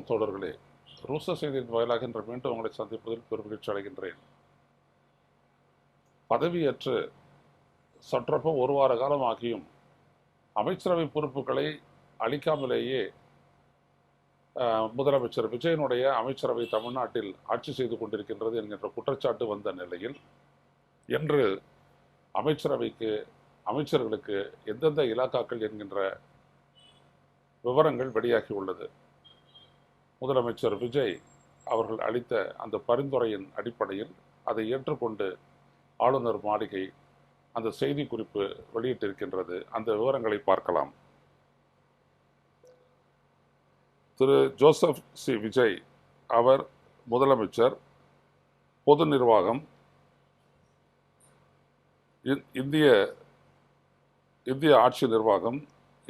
தோழர்களே, ரூச செய்தியின் வாயிலாக இன்று மீண்டும் உங்களை சந்திப்பதில் பெருமகிழ்ச்சி அடைகின்றேன். பதவியேற்று சற்றொப்ப ஒரு வார காலம் ஆகியும் அமைச்சரவை பொறுப்புகளை அளிக்காமலேயே முதலமைச்சர் விஜயனுடைய அமைச்சரவை தமிழ்நாட்டில் ஆட்சி செய்து கொண்டிருக்கின்றது என்கின்ற குற்றச்சாட்டு வந்த நிலையில் இன்று அமைச்சர்களுக்கு எந்தெந்த இலாக்காக்கள் என்கின்ற விவரங்கள் வெளியாகியுள்ளது. முதலமைச்சர் விஜய் அவர்கள் அளித்த அந்த பரிந்துரையின் அடிப்படையில் அதை ஏற்றுக்கொண்டு ஆளுநர் மாளிகை அந்த செய்தி குறிப்பு வெளியிட்டிருக்கின்றது. அந்த விவரங்களை பார்க்கலாம். திரு ஜோசப் சி விஜய் அவர் முதலமைச்சர், பொது நிர்வாகம், இந்திய ஆட்சி நிர்வாகம்,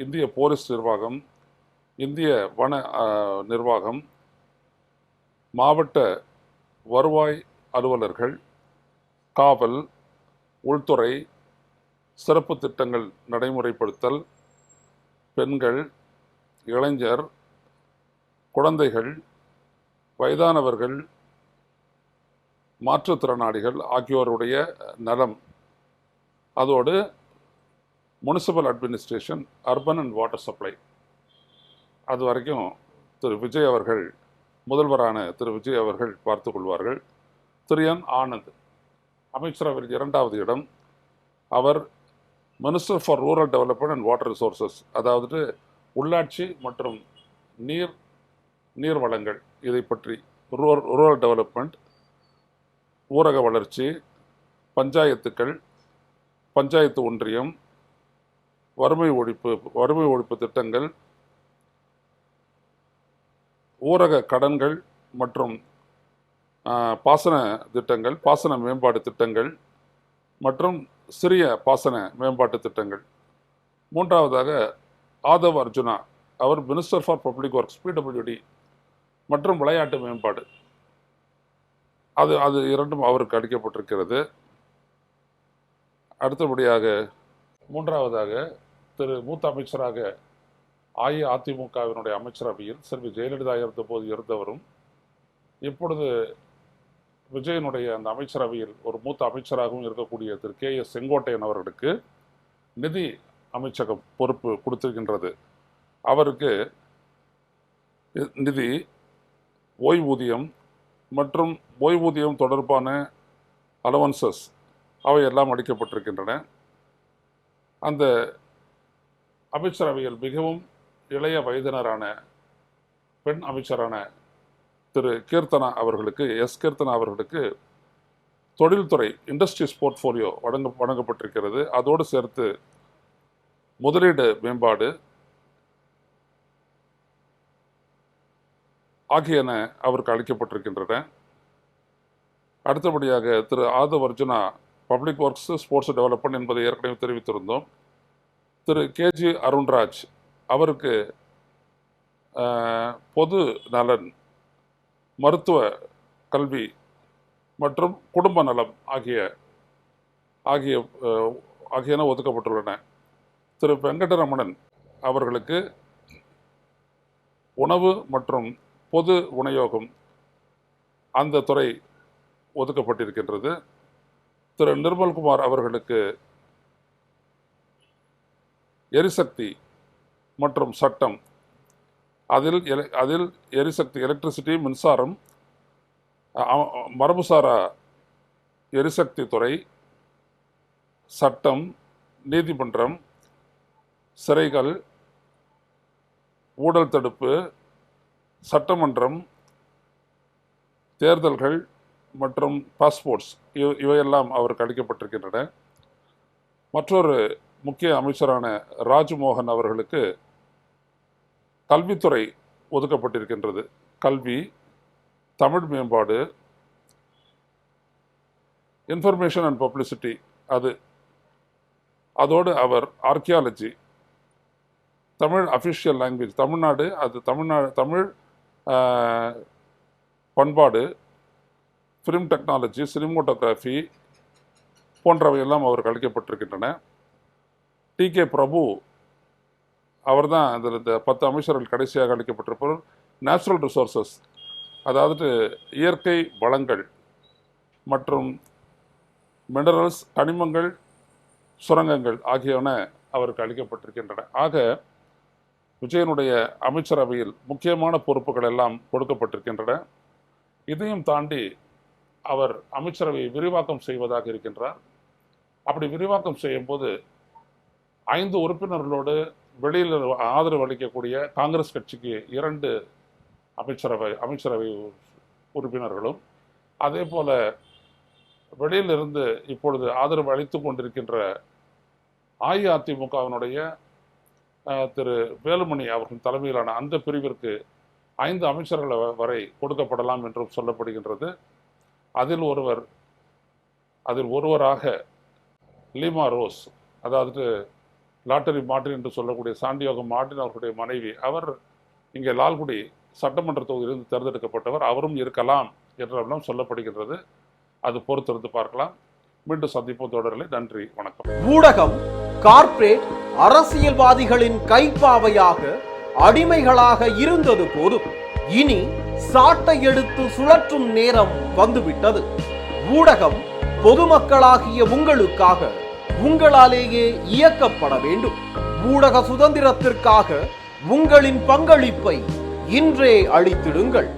இந்திய போலீஸ் நிர்வாகம், இந்திய வன நிர்வாகம், மாவட்ட வருவாய் அலுவலர்கள், காவல், உள்துறை, சிறப்பு திட்டங்கள் நடைமுறைப்படுத்தல், பெண்கள், இளைஞர், குழந்தைகள், வயதானவர்கள், மாற்றுத்திறனாளிகள் ஆகியோருடைய நலம், அதோடு municipal administration, urban and water supply, அது வரைக்கும் திரு விஜய் அவர்கள், முதல்வரான திரு விஜய் அவர்கள் பார்த்து கொள்வார்கள். திரு என் ஆனந்த் அமைச்சரவையில் 2வது இடம். அவர் minister for rural development and water resources, அதாவது உள்ளாட்சி மற்றும் நீர் வளங்கள், இதை பற்றி ரூரல் டெவலப்மெண்ட், ஊரக வளர்ச்சி, பஞ்சாயத்துக்கள், பஞ்சாயத்து ஒன்றியம், வறுமை ஒழிப்பு திட்டங்கள், ஊரக கடன்கள் மற்றும் பாசன திட்டங்கள், பாசன மேம்பாடு திட்டங்கள் மற்றும் சிறிய பாசன மேம்பாட்டு திட்டங்கள். 3வதாக ஆதவ் அர்ஜுனா, அவர் minister for public works PWD மற்றும் விளையாட்டு மேம்பாடு, அது இரண்டும் அவருக்கு அளிக்கப்பட்டிருக்கிறது. அடுத்தபடியாக 3வதாக திரு மூத்த அமைச்சராக அஇஅதிமுகவினுடைய அமைச்சரவையில் செல்வி ஜெயலலிதா இருந்தபோது இருந்தவரும், இப்பொழுது விஜயனுடைய அந்த அமைச்சரவையில் ஒரு மூத்த அமைச்சராகவும் இருக்கக்கூடிய திரு KS செங்கோட்டையன் அவர்களுக்கு நிதி அமைச்சகம் பொறுப்பு கொடுத்திருக்கின்றது. அவருக்கு நிதி, ஓய்வூதியம் மற்றும் ஓய்வூதியம் தொடர்பான அலவன்சஸ் அவையெல்லாம் அளிக்கப்பட்டிருக்கின்றன. அந்த அமைச்சரவையில் மிகவும் இளைய வயதினரான பெண் அமைச்சரான திரு கீர்த்தனா அவர்களுக்கு தொழில்துறை இண்டஸ்ட்ரீஸ் போர்ட்ஃபோலியோ வழங்கப்பட்டிருக்கிறது. அதோடு சேர்த்து முதலீடு மேம்பாடு ஆகியன அவருக்கு அளிக்கப்பட்டிருக்கின்றன. அடுத்தபடியாக Thiru Aadhav Arjuna public works, sports development என்பதை ஏற்கனவே தெரிவித்திருந்தோம். திரு KG அருண்ராஜ் அவருக்கு பொது நலன், மருத்துவ, கல்வி மற்றும் குடும்ப நலம் ஆகியன ஒதுக்கப்பட்டுள்ளன. திரு வெங்கடரமணன் அவர்களுக்கு உணவு மற்றும் பொது விநியோகம், அந்த துறை ஒதுக்கப்பட்டிருக்கின்றது. திரு நிர்மல்குமார் அவர்களுக்கு எரிசக்தி மற்றும் சட்டம், அதில் எரிசக்தி, எலக்ட்ரிசிட்டி, மின்சாரம், மரபுசாரா எரிசக்தி துறை, சட்டம், நீதிமன்றம், சிறைகள், ஊழல் தடுப்பு, சட்டமன்றம், தேர்தல்கள் மற்றும் பாஸ்போர்ட்ஸ், இவையெல்லாம் அவருக்கு அளிக்கப்பட்டிருக்கின்றன. மற்றொரு முக்கிய அமைச்சரான ராஜ்மோகன் அவர்களுக்கு கல்வித்துறை ஒதுக்கப்பட்டிருக்கின்றது. கல்வி, தமிழ் மேம்பாடு, இன்ஃபர்மேஷன் அண்ட் பப்ளிசிட்டி, அதோடு அவர் archaeology, Tamil official language, Tamil பண்பாடு, ஃபிலிம் டெக்னாலஜி, சினிமோட்டோகிராஃபி போன்றவையெல்லாம் அவருக்கு அளிக்கப்பட்டிருக்கின்றன. TK பிரபு, அவர் தான் இந்த 10 அமைச்சர்கள் கடைசியாக அளிக்கப்பட்டிருப்பவர். நேச்சுரல் ரிசோர்சஸ், அதாவது இயற்கை வளங்கள் மற்றும் மினரல்ஸ், கனிமங்கள், சுரங்கங்கள் ஆகியன அவருக்கு அளிக்கப்பட்டிருக்கின்றன. ஆக விஜயனுடைய அமைச்சரவையில் முக்கியமான பொறுப்புகள் எல்லாம் கொடுக்கப்பட்டிருக்கின்றன. இதையும் தாண்டி அவர் அமைச்சரவையை விரிவாக்கம் செய்வதாக இருக்கின்றார். அப்படி விரிவாக்கம் செய்யும் போது 5 உறுப்பினர்களோடு வெளியில் ஆதரவு அளிக்கக்கூடிய காங்கிரஸ் கட்சிக்கு 2 அமைச்சரவை உறுப்பினர்களும், அதே போல வெளியிலிருந்து இப்பொழுது ஆதரவு அளித்து கொண்டிருக்கின்ற அஇஅதிமுகவினுடைய திரு வேலுமணி அவர்கள் தலைமையிலான அந்த பிரிவிற்கு 5 அமைச்சர்கள் வரை கொடுக்கப்படலாம் என்றும் சொல்லப்படுகின்றது. அதில் ஒருவராக லீமா ரோஸ், அதாவது லாட்டரி மார்டின் என்று சொல்லக்கூடிய சாண்டியோகோ மார்டின் அவர்களுடைய மனைவி, அவர் இங்கே லால்குடி சட்டமன்ற தொகுதியிலிருந்து தேர்ந்தெடுக்கப்பட்டவர், அவரும் இருக்கலாம் என்றெல்லாம் சொல்லப்படுகின்றது. அது பொறுத்திருந்து பார்க்கலாம். மீண்டும் சந்திப்போம் தொடரிலே. நன்றி, வணக்கம். ஊடகம் கார்ப்பரேட் அரசியல்வாதிகளின் கைப்பாவையாக அடிமைகளாக இருந்தது போதும், இனி சாட்டை எடுத்து சுழற்றும் நேரம் வந்துவிட்டது. ஊடகம் பொதுமக்களாகிய உங்களுக்காக உங்களாலேயே இயக்கப்பட வேண்டும். ஊடக சுதந்திரத்திற்காக உங்களின் பங்களிப்பை இன்றே அளித்திடுங்கள்.